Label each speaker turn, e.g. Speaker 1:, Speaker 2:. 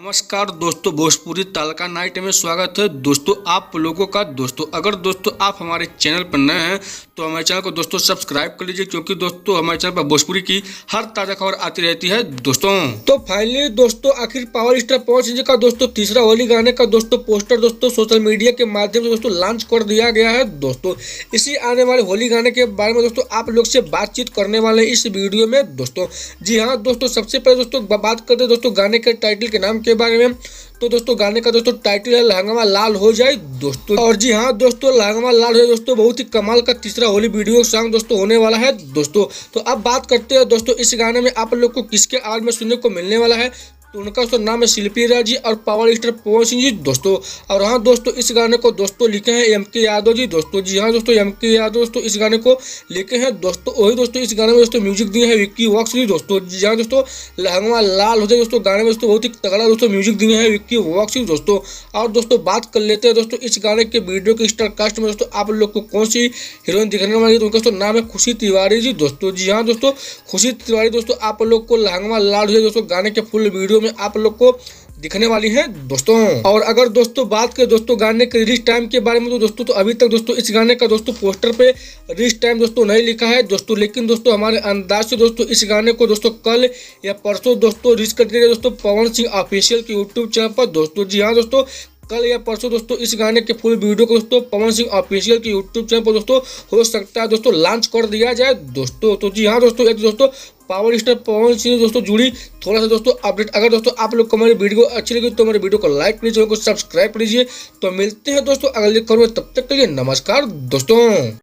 Speaker 1: नमस्कार दोस्तों, भोजपुरी तड़का नाइट में स्वागत है दोस्तों आप लोगों का। दोस्तों अगर दोस्तों आप हमारे चैनल पर नए हैं तो हमारे चैनल को दोस्तों सब्सक्राइब कर लीजिए, क्योंकि दोस्तों हमारे चैनल पर भोजपुरी की हर ताज़ा खबर आती रहती है दोस्तों। तो फाइनली दोस्तों आखिर पावर स्टार पवन सिंह का दोस्तों तीसरा होली गाने का दोस्तों पोस्टर दोस्तों सोशल मीडिया के माध्यम से दोस्तों लॉन्च कर दिया गया है दोस्तों। इसी आने वाले होली गाने के बारे में दोस्तों आप लोग से बातचीत करने वाले हैं इस वीडियो में दोस्तों। जी हाँ दोस्तों, सबसे पहले दोस्तों बात करते हैं दोस्तों गाने के टाइटल के नाम के बारे में। तो दोस्तों गाने का दोस्तों टाइटल है लहंगवा लाल हो जाए दोस्तों। और जी हाँ दोस्तों, लहंगवा लाल हो जाए दोस्तों बहुत ही कमाल का तीसरा होली वीडियो सॉन्ग दोस्तों होने वाला है दोस्तों। तो अब बात करते हैं दोस्तों इस गाने में आप लोग को किसके आवाज में सुनने को मिलने वाला है। तो उनका दोस्तों नाम है शिल्पी राज जी और पावर स्टार पवन सिंह जी दोस्तों। और हाँ दोस्तों, इस गाने को दोस्तों लिखे हैं एम.के. यादव जी दोस्तों। जी हाँ दोस्तों, एम.के. यादव दोस्तों इस गाने को लिखे हैं दोस्तों। वही दोस्तों इस गाने में दोस्तों म्यूजिक दिए हैं विक्की वॉक्स जी दोस्तों। जी हाँ दोस्तों, लहंगवा लाल हो जाए दोस्तों गाने में दोस्तों बहुत ही तगड़ा दोस्तों म्यूजिक दिए हैं विक्की वॉक्स जी दोस्तों। और दोस्तों बात कर लेते हैं दोस्तों इस गाने के वीडियो के स्टार कास्ट में दोस्तों आप लोग को कौन सी हीरोइन दिखने वाली है। तो उनका दोस्तों नाम है खुशी तिवारी जी दोस्तों। जी हाँ दोस्तों, खुशी तिवारी दोस्तों आप लोग को लहंगवा लाल हो जाए दोस्तों गाने के फुल वीडियो में आप लोग को दिखने वाली है दोस्तों। और अगर दोस्तों बात करें दोस्तों गाने के रिलीज टाइम के बारे में तो दोस्तों तो अभी तक दोस्तों इस गाने का दोस्तों पोस्टर पे रिलीज टाइम दोस्तों नहीं लिखा है दोस्तों। लेकिन दोस्तों हमारे अंदाज से दोस्तों इस गाने को दोस्तों कल या परसों दोस्तों रिलीज कर दिया दोस्तों पवन सिंह ऑफिशियल के यूट्यूब चैनल पर दोस्तों। जी हाँ दोस्तों, कल या परसों दोस्तों इस गाने के फुल वीडियो को दोस्तों पवन सिंह ऑफिशियल के यूट्यूब चैनल पर दोस्तों हो सकता है दोस्तों लॉन्च कर दिया जाए दोस्तों। तो जी हाँ दोस्तों, एक दोस्तों पावर स्टार पवन सिंह दोस्तों जुड़ी थोड़ा सा दोस्तों अपडेट। अगर दोस्तों आप लोग को हमारी वीडियो अच्छी लगी तो हमारे वीडियो को लाइक कीजिए, सब्सक्राइब कीजिए। तो मिलते हैं दोस्तों अगले खबर में, तब तक के लिए नमस्कार दोस्तों।